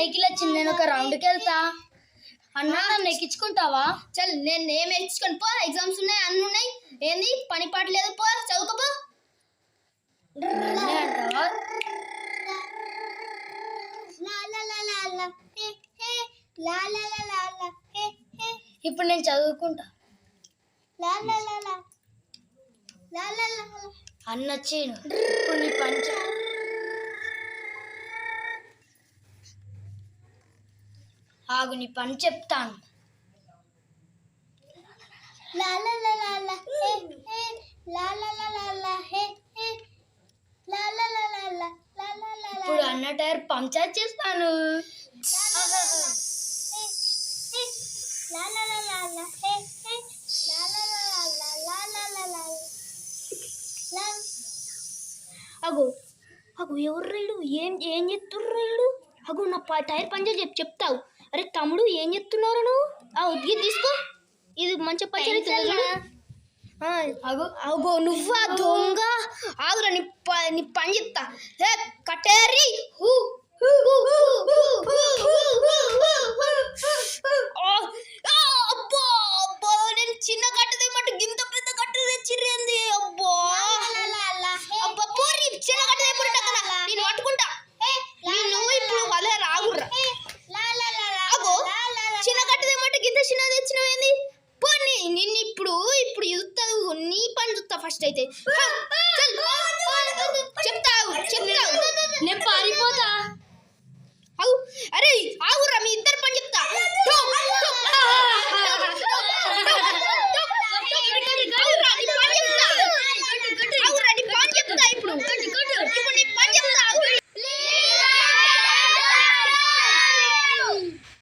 Cycle వచ్చింది, నేను ఒక రౌండ్కి వెళ్తా. అన్నా నన్ను ఎక్కించుకుంటావా? చల్ నేను ఏం ఎక్కించుకొని పో, ఎగ్జామ్స్ ఉన్నాయి, అన్నీ ఉన్నాయి. ఏంది పని పాట లేదు, పో చదువుకోపో. అంటావా? ఇప్పుడు నేను చదువుకుంటా. అన్న వచ్చేను. ఇప్పుడు నీ పని ఆగు, నీ పని చెప్తాను. ఇప్పుడు అన్న టైర్ పంక్చర్ చేస్తాను. అగో అగో ఎవరు రైడు? ఏం ఏం చెప్తుర్రు రైడు? అగో నా టైర్ పంచర్ చెప్తావు. అరే తమ్ముడు ఏం చెప్తున్నారు నువ్వు? ఉద్గి తీసుకో, ఇది మంచి పంచర్ అవుతుంది. అగో అగో నువ్వా దొంగ? ఆగురా, నీ పని చెప్తా. కట్టేరి అబ్బా అబ్బా, నేను చిన్న కట్టు తెమ్మంటే గింత పెద్ద కట్టు తెచ్చిర్రేంది? అబ్బా అబ్బా పోరి, చిన్న కట్టు తెమ్మంటే నేను పట్టుకుంటా. నువ్వు ఇప్పుడు వాళ్ళ రాగుర్రా. అగో చిన్న కట్టు తెమ్మంటే గింత చిన్న తెచ్చినవేంది? పోనీ నిన్ను ఇప్పుడు చూస్తావు, నీ పని చూస్తా ఫస్ట్ అయితే.